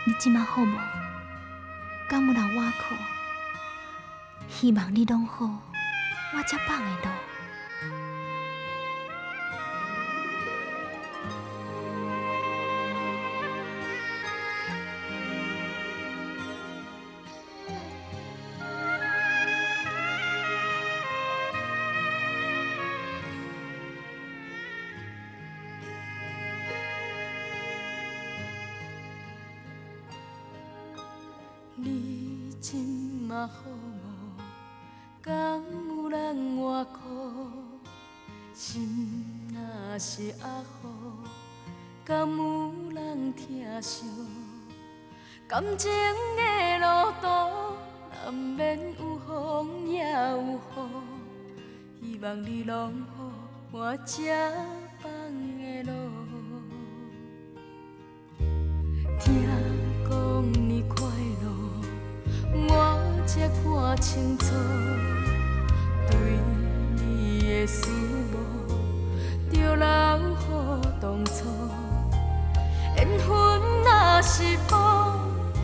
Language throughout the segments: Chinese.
你即马好无？敢有人挖苦？希望你拢好，我才放会落。你今嘛好无？敢有人外苦？心若是还好，敢有人疼惜？感情的路途难免有风也有雨，希望你拢好，我才放会落。听讲你快乐，我才看清楚，对你的思慕，着留予当初。缘分若是宝，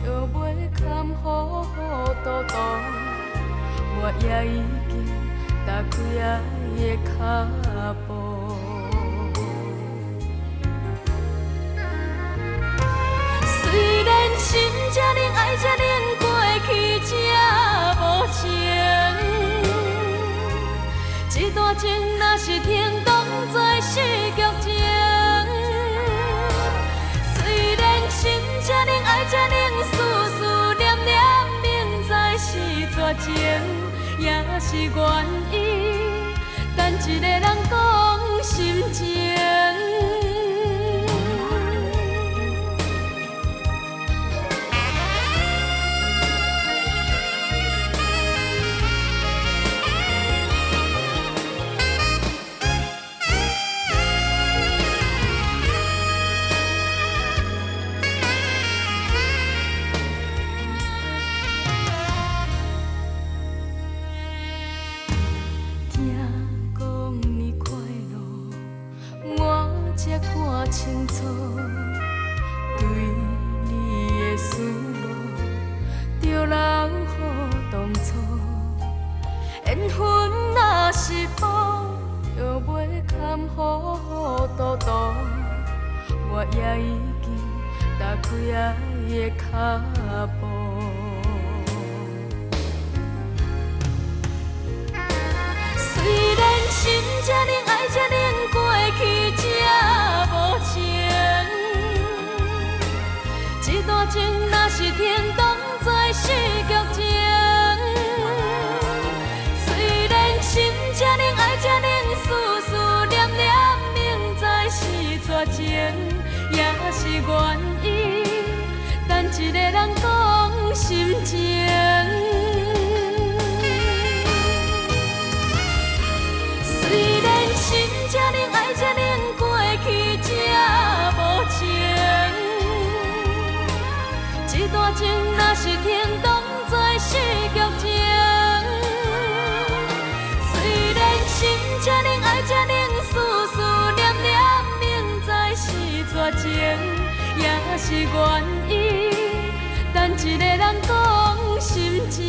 就袂堪糊糊涂涂。我也已经踏开爱的脚步。虽然心这冷，爱这冷，过去这无情。一段情若是天，当作是剧情。虽然心这冷，爱这冷，思思念念，明知是绝情，也是愿意等一个人讲心情。看清楚，对你的思慕，着留予当初。缘分若是宝，就袂堪糊糊涂涂。我也已经踏开爱的脚步。虽然心这冷，爱这冷，过去这无情。一段情若是天，当作是剧情。虽然心这冷，爱这冷，思思念念，明知是绝情，也是愿意等一个人讲心情。虽然心这冷，爱这冷，过去这无情。一段情若是天，当作是剧情。虽然心这冷，爱这冷，思思念念，明知是绝情，也是愿意等一个人讲心情。